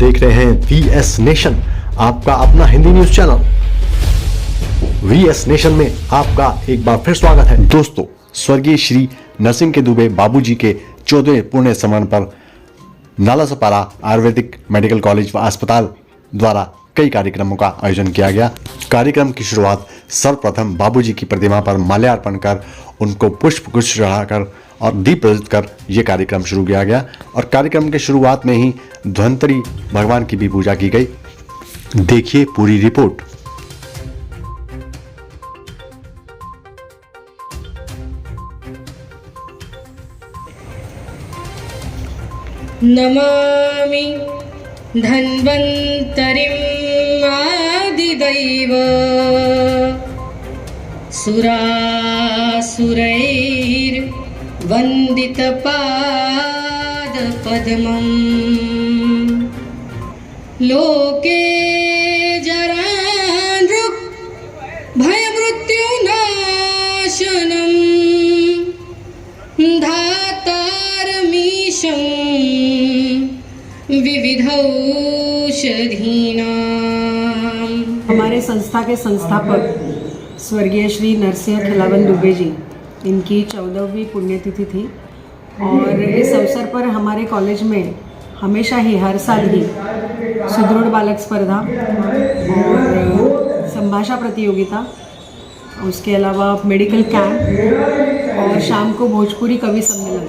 देख रहे हैं VS नेशन, आपका अपना Hindi news channel. VS nation में आपका एक बार फिर स्वागत है। दोस्तों, स्वर्गीय श्री नरसिंह के दुबे बाबूजी के 14वें पुण्य स्मरण पर नालासोपारा आयुर्वेदिक मेडिकल कॉलेज व अस्पताल द्वारा कई कार्यक्रमों का आयोजन किया गया। कार्यक्रम की शुरुआत सर्वप्रथम बाबूजी की प्रतिमा पर माल्यार्पण कर उनको पुष्प गुच्छ चढ़ाकर और दीप प्रज्वलित कर यह कार्यक्रम शुरू किया गया। और कार्यक्रम के शुरुआत में ही धन्वंतरी भगवान की भी पूजा की गई। देखिए पूरी रिपोर्ट। नमामि धन्वन्तरिं आदिदैव सुरासुरैर्वन्दितपादपद्मम् लोके जरानृक् भयमृत्युनाशनम् धातारमीशं विविधौषधीनाम्। हमारे संस्था के संस्थापक स्वर्गीय श्री नरसिंह खिलावन दुबे जी, इनकी 14वीं पुण्यतिथि थी और इस अवसर पर हमारे कॉलेज में हमेशा ही हर साल ही सुदृढ़ बालक स्पर्धा और संभाषा प्रतियोगिता, उसके अलावा मेडिकल कैंप और शाम को भोजपुरी कवि सम्मेलन,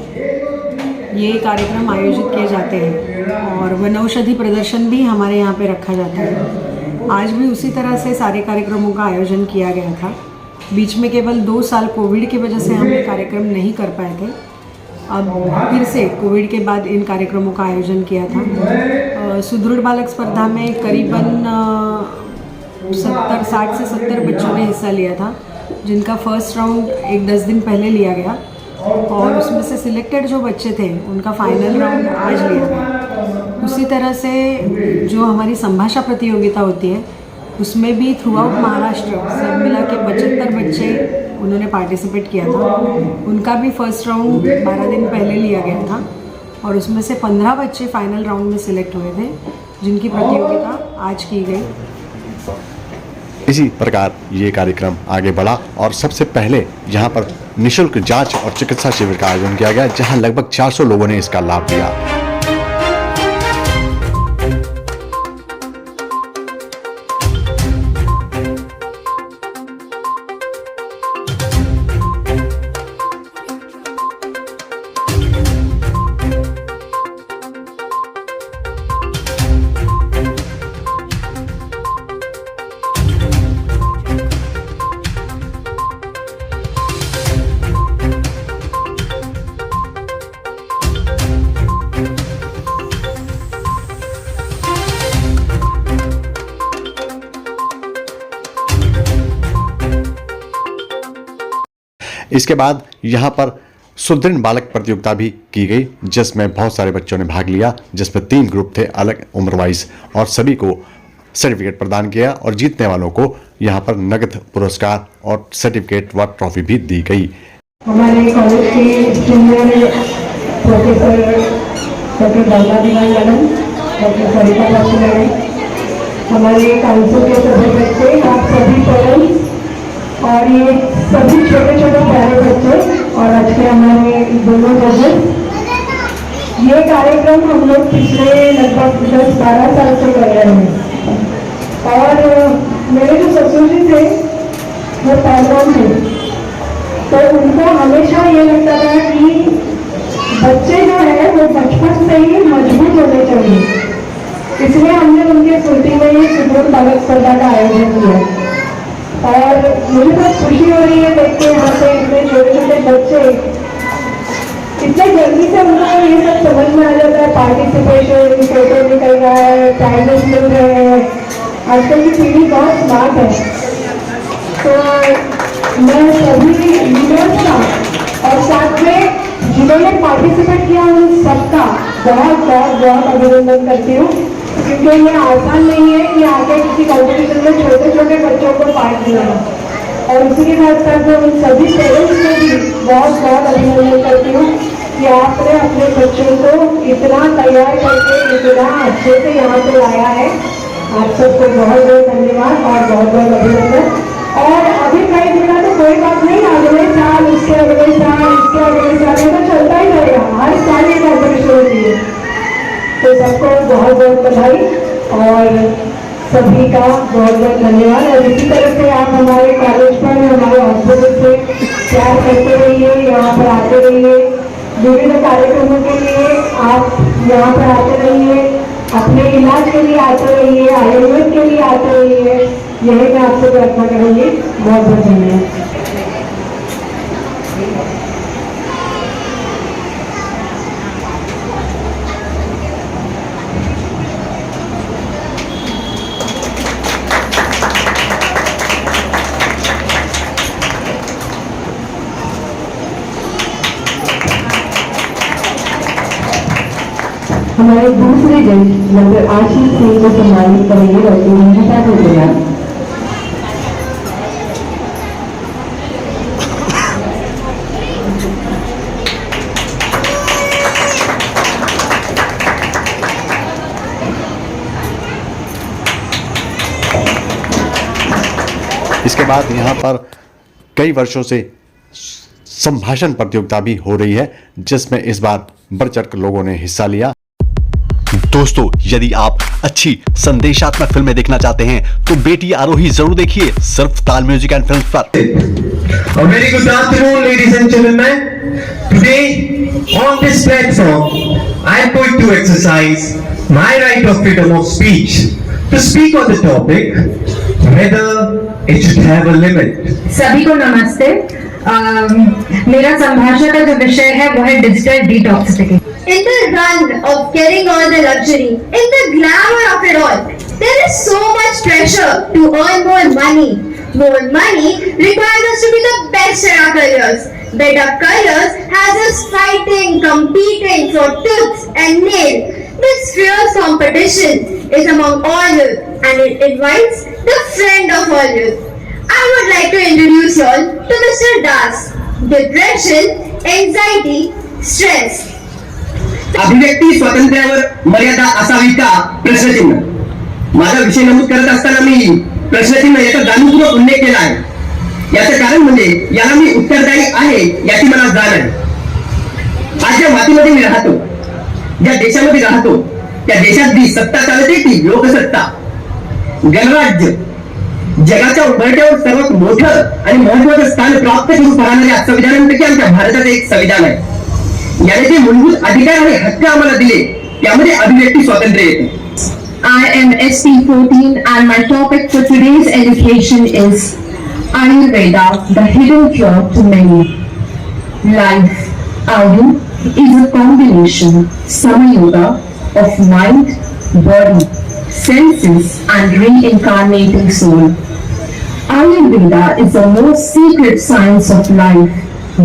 ये कार्यक्रम आयोजित किए जाते हैं और वनौषधि प्रदर्शन भी हमारे यहाँ पे रखा जाता है। आज भी उसी तरह से सारे कार्यक्रमों का आयोजन किया गया था। बीच में केवल 2 साल कोविड की वजह से हम ये कार्यक्रम नहीं कर पाए थे। अब फिर से कोविड के बाद इन कार्यक्रमों का आयोजन किया था। सुदृढ़ बालक स्पर्धा में करीबन 60 से 70 बच्चों ने हिस्सा लिया था, जिनका फर्स्ट राउंड 10 दिन पहले लिया गया और उसमें से सिलेक्टेड जो बच्चे थे उनका फाइनल राउंड आज लिया गया। उसी तरह से जो हमारी संभाषा प्रतियोगिता होती है उसमें भी थ्रू आउट महाराष्ट्र सब मिला के 75 बच्चे उन्होंने पार्टिसिपेट किया था। उनका भी फर्स्ट राउंड 12 दिन पहले लिया गया था और उसमें से 15 बच्चे फाइनल राउंड में सिलेक्ट हुए थे, जिनकी प्रतियोगिता आज की गई। इसी प्रकार ये कार्यक्रम आगे बढ़ा और सबसे पहले यहाँ पर निःशुल्क जांच और चिकित्सा शिविर का आयोजन किया गया, जहाँ लगभग 400 लोगों ने इसका लाभ लिया। इसके बाद यहाँ पर सुदृढ़ बालक प्रतियोगिता भी की गई, जिसमें बहुत सारे बच्चों ने भाग लिया, जिसमें 3 ग्रुप थे अलग उम्र वाइज और सभी को सर्टिफिकेट प्रदान किया और जीतने वालों को यहाँ पर नगद पुरस्कार और सर्टिफिकेट व ट्रॉफी भी दी गई। हमारे कॉलेज के senior professor doctor Balaji madam, doctor Sarita Babu madam, हमारे काउंसिल के सदस्य, आप सभी पेरेंट्स और ये सभी छोटे छोटे प्यारे बच्चे और आज के हमारे दोनों जजेस, ये कार्यक्रम हम लोग पिछले लगभग 10-12 साल से कर रहे हैं। और मेरे जो ससुर जी थे वो पहलवान थे, तो उनको हमेशा ये लगता था कि बच्चे जो है वो बचपन से ही मजबूत होने चाहिए, इसलिए हमने उनके स्मृति में ये सुदृढ़ बालक स्पर्धा का आयोजन किया। और मुझे बहुत खुशी हो रही है देख के यहाँ पे इतने छोटे छोटे बच्चे इतने जल्दी से उनको ये सब समझ में आ जाता है। पार्टिसिपेशन, फोटो निकल रहा है, प्राइजेस मिल रहे हैं। आजकल की पीढ़ी बहुत स्मार्ट है। तो मैं सभी लीडर्स का और साथ में जिन्होंने पार्टिसिपेट किया उन सबका बहुत बहुत बहुत अभिनंदन करती हूँ, क्योंकि ये आसान नहीं है कि आगे किसी कॉम्पिटिशन में छोटे छोटे बच्चों को पार्ट लेना। और उसी के साथ साथ मैं उन सभी पेरेंट्स को भी बहुत बहुत अभिनंदन करती हूँ कि आपने अपने बच्चों को इतना तैयार करके इतना अच्छे से यहाँ पे लाया है। आप सबको बहुत बहुत धन्यवाद और बहुत बहुत अभिनंदन। और अभी प्राइज मिला तो कोई बात नहीं, अगले साल, उसके अगले साल, इसके अगले साल, ये तो चलता ही रहेगा, हर साल ये कॉम्पिटिशन होती है। तो सबको बहुत बहुत बधाई और सभी का बहुत बहुत धन्यवाद। और इसी तरह से आप हमारे कॉलेज पर, हमारे हॉस्पिटल से प्यार करते रहिए, यहाँ पर आते रहिए, विभिन्न कार्यक्रमों के लिए आप यहाँ पर आते रहिए, अपने इलाज के लिए आते रहिए, आयुर्वेद के लिए आते रहिए, यही मैं आपसे प्रार्थना करूँगी। बहुत बहुत धन्यवाद। हमारे दूसरे जज डॉक्टर आशीष सिंह को सम्मानित करेंगे डॉक्टर गीता गोविंदा। इसके बाद यहाँ पर कई वर्षों से संभाषण प्रतियोगिता भी हो रही है, जिसमें इस बार बढ़ चढ़कर लोगों ने हिस्सा लिया। दोस्तों, यदि आप अच्छी संदेशात्मक फिल्में देखना चाहते हैं तो बेटी आरोही जरूर देखिए, सिर्फ ताल म्यूजिक एंड फिल्म्स पर। A very good afternoon, ladies and gentlemen. Today, on this platform, I am going to exercise my right of freedom of speech to speak on the topic whether it should have a limit. सभी को नमस्ते। मेरा संभाषण का जो विषय है वो है digital detoxification. In the run of getting all the luxury, in the glamour of it all, there is so much pressure to earn more money. More money requires us to be the best in our careers. Better careers has us fighting, competing for tooth and nail. This fierce competition is among all youth and it invites the friend of all youth. I would like to introduce you all to Mr. Das. Depression, anxiety, stress. अभिव्यक्ती स्वातंत्र्यावर मर्यादा असावी का प्रश्नचिन्ह। माझा विषय नमूद करत असताना मी प्रश्नचिन्ह याचा जाणीवपूर्वक उल्लेख केला आहे। याचं कारण म्हणजे याला मी उत्तरदायी आहे याची मला जाण आहे। आज ज्या मातीमध्ये मी राहतो, ज्या देशामध्ये राहतो, त्या देशात जी सत्ता चालते ती लोकसत्ता, गणराज्य, जगाच्या उंबरठ्यावर सर्वात मोठं आणि महत्वाचं स्थान प्राप्त करून पाहणाऱ्या संविधानांपैकी आमच्या भारताचं एक संविधान आहे। याने जे मूलभूत अधिकार आणि हक्क आम्हाला दिले त्यामध्ये अभिव्यक्ती स्वातंत्र्य येते। I am SP14 and my topic for today's education is Ayurveda, the hidden cure to many. Life, Ayu, is a combination, Samayoga, of mind, body, senses and reincarnating soul. Ayurveda is the most secret science of life,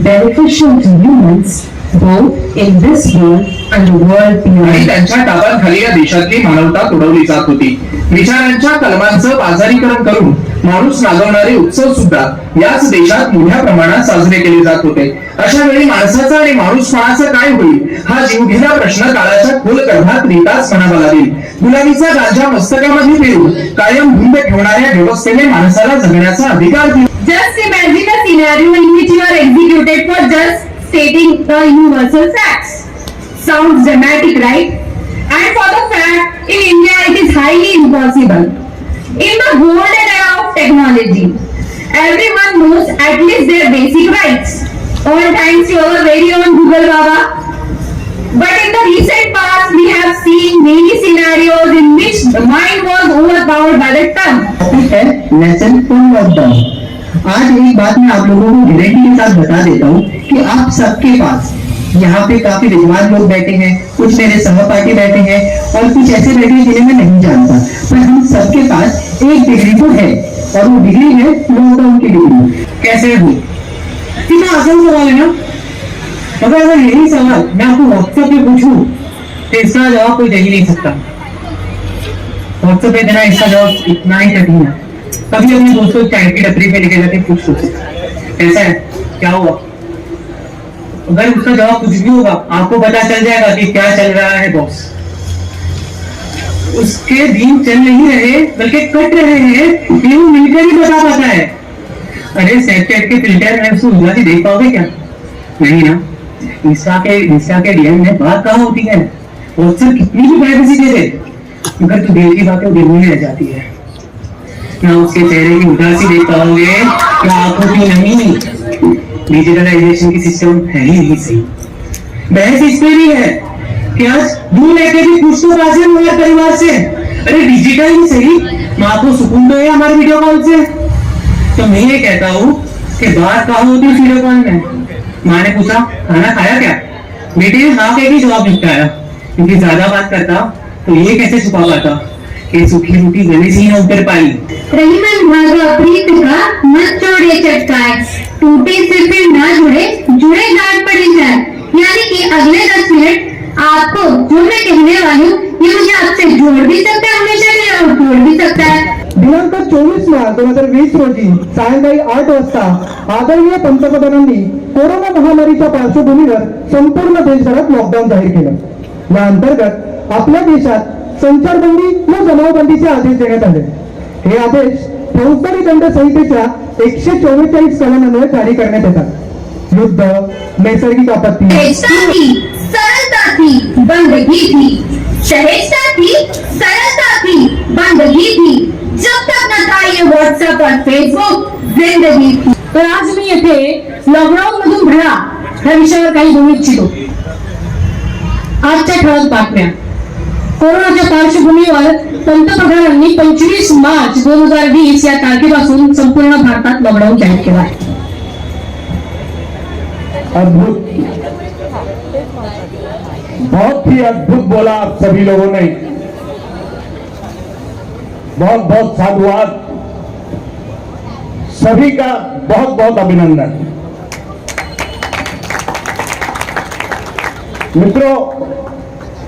beneficial to humans both in this world and the world आणि beyond. त्यांच्या ताब्याखाली या देशातली मानवता तुडवली जात होती। विचारांच्या कलमांचं बाजारीकरण करून माणूस नागवणारे उत्सव सुद्धा याच देशात मोठ्या प्रमाणात साजरे केले जात होते। अशा वेळी माणसाचं आणि माणूसपणाचं काय होईल हा जीवघेणा प्रश्न काळाच्या खोल गर्भात नेताच म्हणावा लागेल। गुलामीचा गांजा मस्तकामध्ये पेरून कायम धुंद ठेवणाऱ्या व्यवस्थेने माणसाला जगण्याचा अधिकार दिला। Just imagine a scenario in which you are executed for just stating the universal facts. Sounds dramatic, right? And for the fact, in India it is highly impossible. In the golden era of technology, everyone knows at least their basic rights. All thanks to our very own Google Baba. But in the recent past, we have seen many scenarios in which the mind was overpowered by the tongue. Lesson for lockdown. आज एक बात मैं आप लोगों को guarantee के साथ बता देता हूँ कि आप सबके पास यहाँ पे काफी विद्वान लोग बैठे हैं, कुछ मेरे सहपाठी बैठे हैं और कुछ ऐसे बैठे हैं जिन्हें मैं नहीं जानता, पर हम सबके पास एक डिग्री तो है और वो डिग्री है लॉकडाउन की डिग्री। कैसे हो? सीधा आसान सवाल है ना। अगर यही सवाल मैं आपको व्हाट्सएप पे पूछूं तो इसका जवाब कोई दे ही नहीं सकता। व्हाट्सएप पे देना इसका जवाब इतना ही कठिन है। कभी अपने दोस्तों चाय की टपरी पे लेके जाके पूछ लो कैसा है, क्या हुआ, अगर उसका जवाब कुछ भी होगा, आपको पता चल जाएगा कि क्या चल रहा है बॉस। उसके दिन चल नहीं रहे बल्कि कट रहे हैं, ये वो मिलकर ही बता पाता है। अरे स्नैपचैट के फिल्टर में उसको उंगली से देख पाओगे क्या? नहीं ना। इंस्टा के डीएम में बात कहाँ होती है? व्हाट्सएप कितनी भी प्राइवेसी दे दे, मगर तू दिल की बातें दिल में रह जाती है। ना उसके चेहरे की उदासी देख पाओगे, क्या आंखों की नहीं। डिजिटलाइजेशन की सिस्टम है ही नहीं सही। बहस इस पे भी है कि आज दूर लेके भी कुछ तो राजी हमारे परिवार से। अरे डिजिटल ही सही, माँ को सुकून तो है हमारे वीडियो कॉल से। तो मैं ये कहता हूँ कि बात कहाँ होती है वीडियो कॉल में? माँ ने पूछा खाना खाया क्या? बेटे ने हाँ कह के जवाब निपटाया, क्योंकि ज्यादा बात करता तो ये कैसे छुपा पाता कि सूखी रोटी गले से ही न उतर पाई। रहीमन भागा प्रीत का मत छोड़े चटकाए, टूटे से फिर ना जुड़े, जुड़े गांठ पड़ी जाए। यानी कि अगले 10 मिनट आपको जो मैं कहने वाली हूँ ये मुझे आपसे जोड़ भी सकता है हमेशा के लिए और तोड़ भी सकता है। दिनांक 24 मार्च 2020 रोजी सायंकाळी 8 वाजता आदरणीय पंतप्रधानांनी कोरोना महामारीच्या पार्श्वभूमीवर संपूर्ण देशभरात लॉकडाऊन जाहीर केलं। या अंतर्गत आपल्या देशात संचारबंदी व जमावबंदीचे आदेश देण्यात आले। हे आदेश फौजदारी दंड संहितेच्या 144 कलमान्वये जारी करण्यात येतात। युद्ध, नैसर्गिक आपत्ती, सहजता थी, सरलता थी, बंदगी थी। सहजता थी, सरलता थी, बंदगी थी। जब तक न था ये व्हाट्सएप और फेसबुक, जिंदगी थी। तर आज मी येथे लॉकडाऊन मधून धडा या विषयावर काही बोलू इच्छितो। आजच्या ठळक बातम्या। कोरोनाच्या पार्श्वभूमीवर पंतप्रधानांनी 25 मार्च 2020 या तारखेपासून संपूर्ण भारतात लॉकडाऊन जाहीर केला आहे। अद्भुत, बहुत ही अद्भुत बोला आप सभी लोगों ने। बहुत बहुत साधुवाद, सभी का बहुत बहुत अभिनंदन। मित्रों,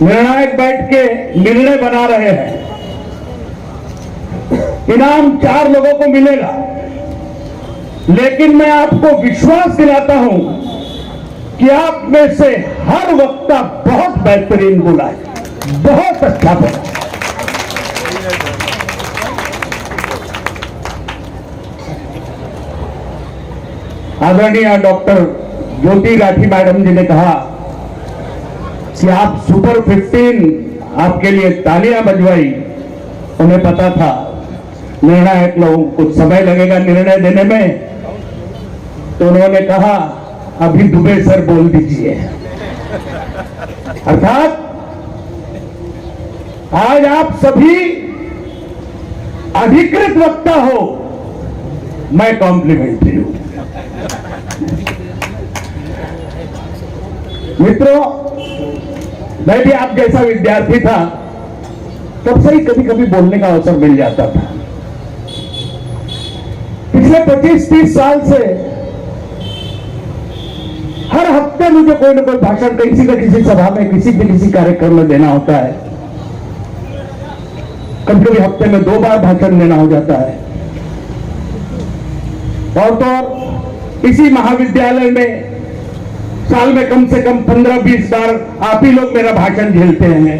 निर्णायक बैठ के निर्णय बना रहे हैं। इनाम 4 लोगों को मिलेगा, लेकिन मैं आपको विश्वास दिलाता हूं कि आप में से हर वक्ता बहुत बेहतरीन बोला है, बहुत अच्छा बोला। आदरणीय डॉक्टर ज्योति राठी मैडम जी ने कहा कि आप सुपर 15, आपके लिए तालियां बजवाई। उन्हें पता था निर्णायक लोगों को कुछ समय लगेगा निर्णय देने में, तो उन्होंने कहा अभी दुबे सर बोल दीजिए। अर्थात आज आप सभी अधिकृत वक्ता हो, मैं कॉम्प्लीमेंट्री हूं। मित्रों, मैं भी आप जैसा विद्यार्थी था, तब से ही कभी कभी बोलने का अवसर मिल जाता था। पिछले 25-30 साल से हर हफ्ते मुझे कोई ना कोई भाषण किसी न किसी सभा में, किसी न किसी कार्यक्रम में देना होता है। कभी कभी हफ्ते में 2 बार भाषण देना हो जाता है। और तो इसी महाविद्यालय में साल में कम से कम 15-20 बार आप ही लोग मेरा भाषण झेलते हैं।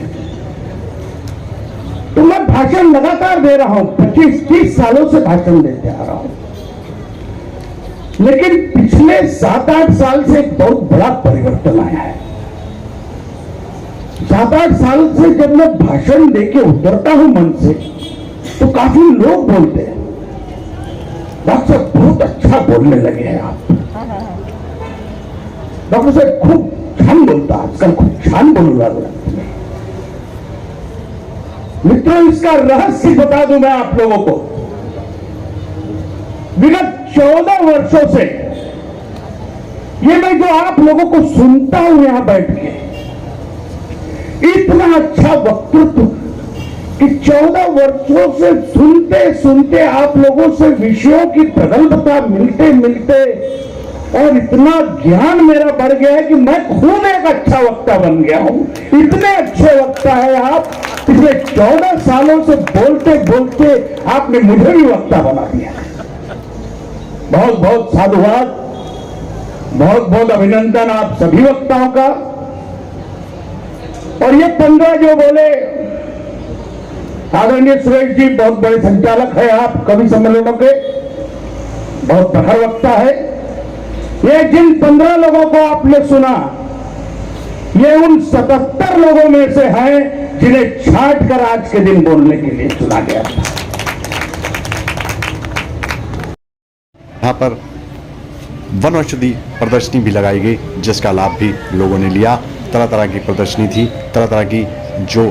तो मैं भाषण लगातार दे रहा हूं, 25-30 सालों से भाषण देते आ रहा हूं। लेकिन पिछले 7-8 साल से एक बहुत बड़ा परिवर्तन आया है। 7-8 साल से जब मैं भाषण देके उतरता हूं मन से, तो काफी लोग बोलते हैं डॉक्टर साहब बहुत अच्छा बोलने लगे हैं आप। डॉक्टर साहब खूप छान बोलता, आजकल खूप छान बोलू लागला। मित्रों, इसका रहस्य बता दूं मैं आप लोगों को। विगत 14 वर्षों से ये मैं जो आप लोगों को सुनता हूं यहां बैठ के, इतना अच्छा वक्तृत्व कि 14 वर्षों से सुनते सुनते आप लोगों से विषयों की प्रगल्भता मिलते मिलते और इतना ज्ञान मेरा बढ़ गया है कि मैं खुद एक अच्छा वक्ता बन गया हूं। इतने अच्छे वक्ता है आप। पिछले 14 सालों से बोलते बोलते आपने मुझे भी वक्ता बना दिया। बहुत बहुत साधुवाद। बहुत बहुत अभिनंदन आप सभी वक्ताओं का। और ये 15 जो बोले, आदरणीय सुरेश जी बहुत बड़े संचालक है आप कवि सम्मेलनों के, बहुत प्रखर वक्ता है। ये जिन 15 लोगों को आपने सुना, ये उन 77 लोगों में से हैं जिन्हें छांट कर आज के दिन बोलने के लिए चुना गया। यहाँ पर वन औषधि प्रदर्शनी भी लगाई गई, जिसका लाभ भी लोगों ने लिया। तरह तरह की प्रदर्शनी थी, तरह तरह की जो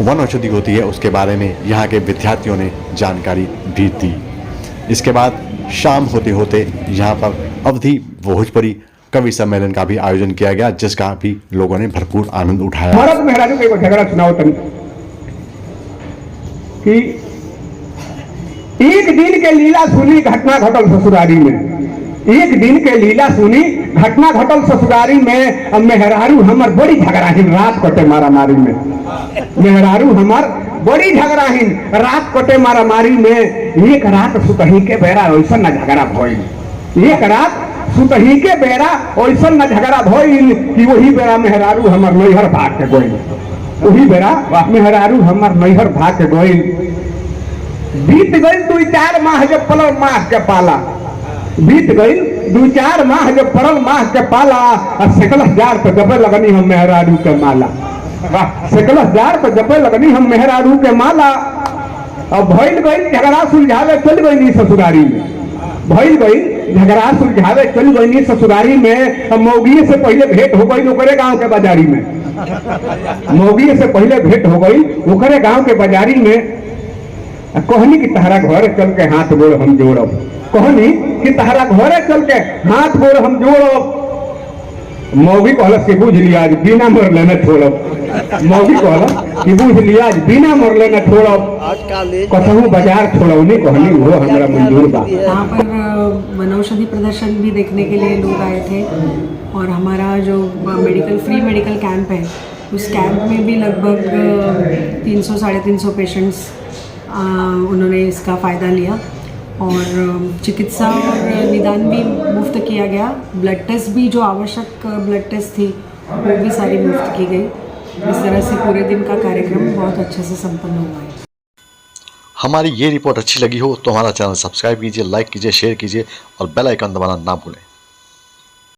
वन औषधि होती है उसके बारे में यहाँ के विद्यार्थियों ने जानकारी भी दी। इसके बाद शाम होते होते यहाँ पर अवधि भोजपुरी कवि सम्मेलन का भी आयोजन किया गया, जिसका भी लोगों ने भरपूर आनंद उठाया। महाराज मेहराजू को एक झगड़ा सुनाओ तनी कि एक दिन के लीला सुनी घटना घटल ससुरारी में। एक दिन के लीला सुनी घटना घटल ससुरारी में। अब मेहरारू हमार बड़ी झगड़ाहीन, रात कटे मारा मारी में। मेहरारू हमार बड़ी झगड़ाहीन, रात कटे मारा मारी में। एक रात सुतही के बेरा ऐसा न झगड़ा भइल। एक रात सुतही के बेरा ऐसा न झगड़ा भइल कि वही बेरा मेहरारू हमार नैहर भाग के गइल। वही बेरा मेहरारू हमार नैहर भाग के गइल। बीत गई 2-4 माह जब पड़ल माह के पाला। बीत गई 2-4 माह जब पड़ल माह के पाला। और 11,000 पे जबे लगनी हम मेहरारू के माला। 11,000 पे जबे लगनी हम मेहरारू के माला। अब भइल गई झगड़ा सुलझावे चल गई ससुरारी में। भइल गई झगड़ा सुलझावे चल गई ससुरारी में। मौगी से पहले भेंट हो गई ओकरे गांव के बाजारी में। मौगी से पहले भेंट हो गई ओकरे गांव के बाजारी में। कहनी कि तहरा घर चल के हाथ गोड़ हम जोड़ब। कहनी कि तहरा घरे चल के हाथ गोड़ हम जोड़ब। मौगी कहलस कि बुझ लिया आज बिना मरले न छोड़ब। मौगी कहलस कि बुझ लिया आज बिना मरले न छोड़ब। कसहू बाजार छोड़ौनी कहनी वो हमरा मंजूर बा। यहाँ पर वनौषधि प्रदर्शन भी देखने के लिए लोग आए थे। और हमारा जो फ्री मेडिकल कैंप है, उस कैंप में भी लगभग 300-350 पेशेंट्स उन्होंने इसका फ़ायदा लिया। और चिकित्सा और निदान भी मुफ्त किया गया। ब्लड टेस्ट भी, जो आवश्यक ब्लड टेस्ट थी वो भी सारी मुफ्त की गई। इस तरह से पूरे दिन का कार्यक्रम बहुत अच्छे से संपन्न हुआ है। हमारी ये रिपोर्ट अच्छी लगी हो तो हमारा चैनल सब्सक्राइब कीजिए, लाइक कीजिए, शेयर कीजिए और बेल आइकन दबाना ना भूलें।